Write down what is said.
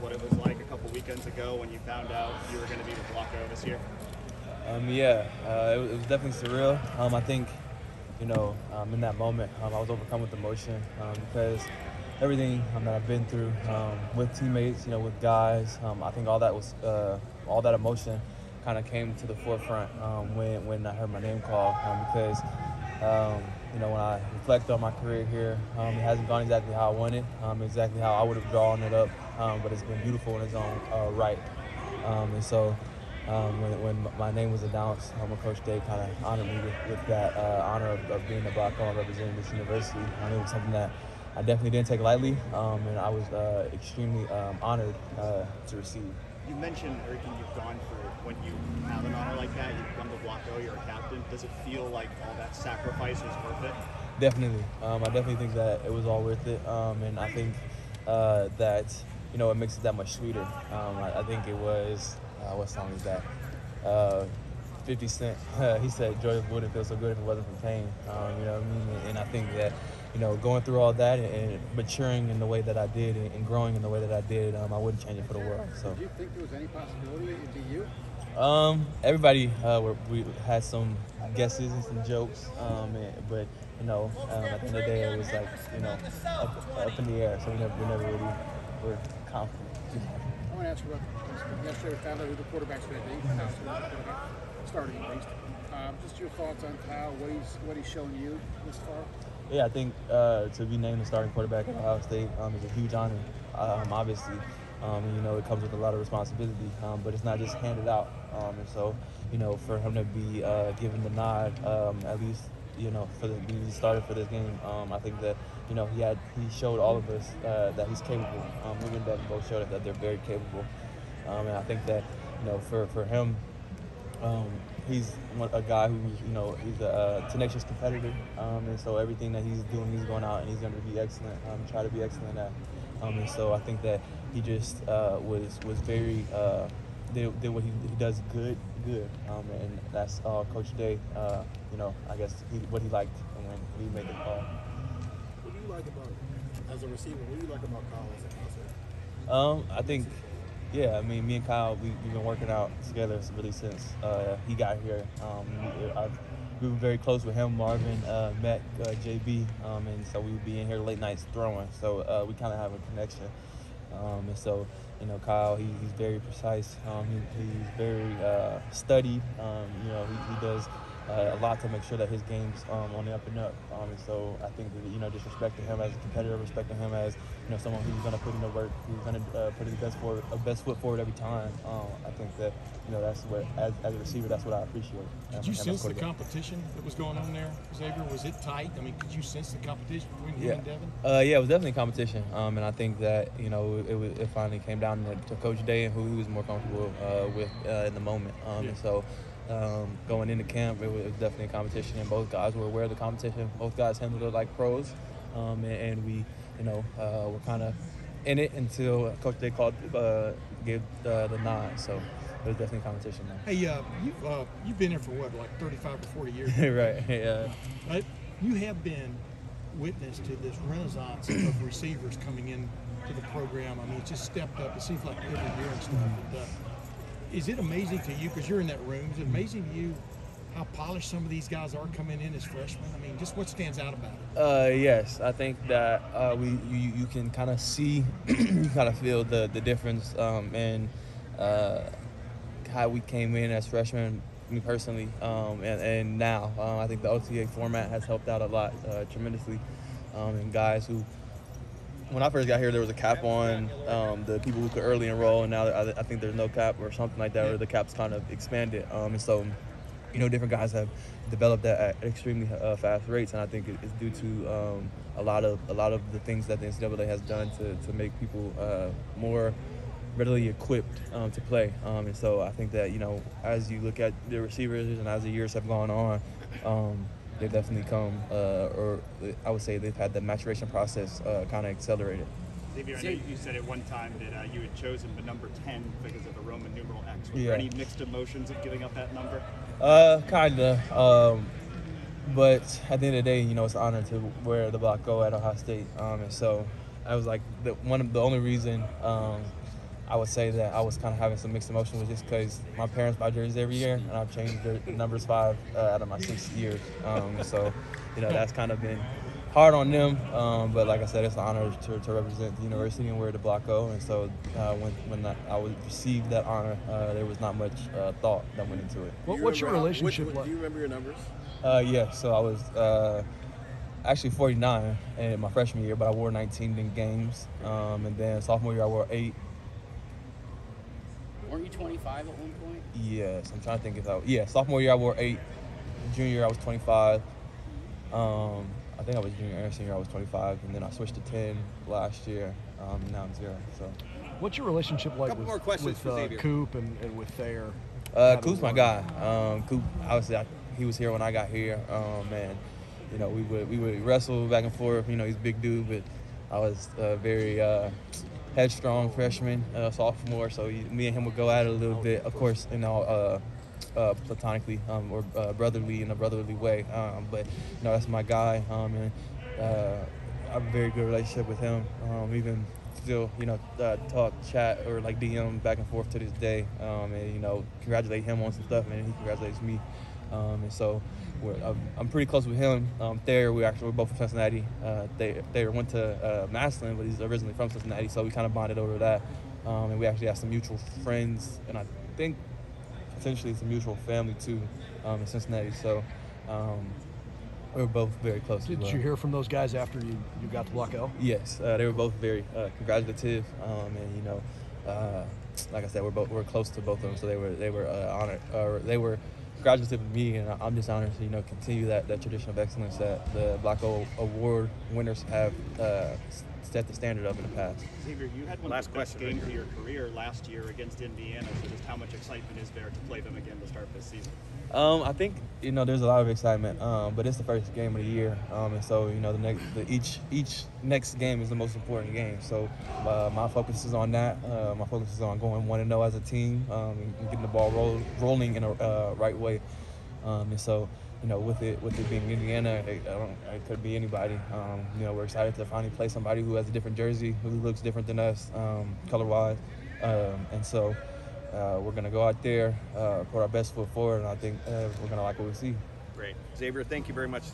what it was like a couple weekends ago when you found out you were going to be with Blocko this year? It was definitely surreal. I think, in that moment, I was overcome with emotion because everything that I've been through with teammates, with guys, I think all that emotion kind of came to the forefront when I heard my name called because, when I reflect on my career here, it hasn't gone exactly how I wanted, exactly how I would have drawn it up, but it's been beautiful in its own right. When my name was announced, Coach Day kind of honored me with that honor of being a Blocko and representing this university. It was something that I definitely didn't take lightly, and I was extremely honored to receive. You mentioned everything you've gone through. When you have an honor like that, you come to Blocko, you're a captain. Does it feel like all that sacrifice was worth it? Definitely. I definitely think that it was all worth it, and I think that it makes it that much sweeter. I think it was what song is that? 50 Cent. He said, "Joy wouldn't feel so good if it wasn't for pain." You know what I mean? And I think that going through all that and maturing in the way that I did and growing in the way that I did, I wouldn't change it for the world. So. Did you think there was any possibility it'd be you? Everybody we had some guesses and some jokes, but at the end of the day, it was like up in the air. So we never really were confident. I want to ask you about yesterday. We found out who the quarterback's going to be. Announced who the quarterback starting at least. Just your thoughts on Kyle, what he's shown you this far. Yeah, I think to be named the starting quarterback at Ohio State is a huge honor. Obviously, it comes with a lot of responsibility, but it's not just handed out. And so, for him to be given the nod, at least, for the be started for this game, I think that he showed all of us that he's capable. Him and Devin both showed us that they're very capable, and I think that for him. He's a guy who's, he's a tenacious competitor, and so everything that he's doing, he's going out and he's going to be excellent, try to be excellent at. And so I think that he just was very, did what he does good, and that's Coach Day, I guess what he liked when he made the call. What do you like about, as a receiver, what do you like about Kyle as a passer? I think, yeah, I mean, me and Kyle, we've been working out together really since he got here. We were very close with him. Marvin met JB, and so we would be in here late nights throwing. So we kind of have a connection. And so, Kyle, he's very precise. He's very studied. He does a lot to make sure that his game's on the up and up. And so I think that, just respecting him as a competitor, respecting him as, someone who's going to put in the work, who's going to put his best foot forward every time. I think that, that's what, as a receiver, that's what I appreciate. Did you sense the competition that was going on there, Xavier? Was it tight? I mean, could you sense the competition between him and Devin? Yeah, it was definitely competition. And I think that, it finally came down to Coach Day and who he was more comfortable with in the moment. And so, going into camp, it was definitely a competition, and both guys were aware of the competition. Both guys handled it like pros, and we, were kind of in it until Coach Day gave the nod. So it was definitely competition, man. Hey, you've been here for what, like 35 or 40 years? Right. Yeah. Right. You have been witness to this renaissance of receivers coming in to the program. I mean, it's just stepped up. It seems like every year and stuff. And, is it amazing to you, because you're in that room, is it amazing to you how polished some of these guys are coming in as freshmen? I mean, just what stands out about it? Yes, I think that you can kind of see, you kind of feel the difference in how we came in as freshmen, me personally, and now. I think the OTA format has helped out a lot, tremendously, and guys who, when I first got here, there was a cap on the people who could early enroll, and now I think there's no cap or something like that, or the cap's kind of expanded. And so, different guys have developed that at extremely fast rates, and I think it's due to a lot of the things that the NCAA has done to make people more readily equipped to play. And so I think that, as you look at the receivers and as the years have gone on, they've definitely come, or I would say they've had the maturation process kind of accelerated. Xavier, I know you said at one time that you had chosen the number 10 because of the Roman numeral X. Were there any mixed emotions of giving up that number? Kinda. But at the end of the day, it's an honor to wear the Blocko at Ohio State. And so I was like, the only reason I would say that I was kind of having some mixed emotions with just because my parents buy jerseys every year, and I've changed the numbers 5 out of my 6 years. So, that's kind of been hard on them. But like I said, it's an honor to represent the university and wear the Block O. And so when I would receive that honor, there was not much thought that went into it. What's your relationship like? Do you remember your numbers? Yeah, so I was actually 49 in my freshman year, but I wore 19 in games. And then sophomore year, I wore 8. Weren't you 25 at one point? Yes, I'm trying to think sophomore year I wore 8. Junior year I was 25. I think I was junior and senior I was 25, and then I switched to 10 last year. Now I'm 0. So, what's your relationship like Couple more questions with for Xavier. Coop and with Thayer? Coop's my guy. Coop, obviously, he was here when I got here, and we would wrestle back and forth. He's a big dude, but I was very headstrong freshman, sophomore, so me and him would go at it a little bit. Of course, platonically or brotherly in a brotherly way. But that's my guy, and I have a very good relationship with him. Even still, talk, chat, or like DM back and forth to this day. And congratulate him on some stuff, and he congratulates me. And so I'm pretty close with him. Thayer, we're both from Cincinnati. Thayer went to Massillon, but he's originally from Cincinnati, so we kind of bonded over that. And we actually have some mutual friends, and I think essentially it's a mutual family too in Cincinnati. So we're both very close. Did you hear from those guys after you got the Block O? Yes, they were both very congratulative, and like I said, we're close to both of them. So they were honored, or they were congratulative of me, and I'm just honored to continue that tradition of excellence that the Block O award winners have set the standard of in the past. Xavier, you had one of the best games of your career last year against Indiana, so just how much excitement is there to play them again to start this season? I think there's a lot of excitement, but it's the first game of the year, and so each next game is the most important game. So my focus is on that. My focus is on going 1-0 as a team, and getting the ball rolling in a right way. And so with it being Indiana, it could be anybody. We're excited to finally play somebody who has a different jersey, who looks different than us, color-wise, and so. We're going to go out there, put our best foot forward, and I think we're going to like what we see. Great. Xavier, thank you very much.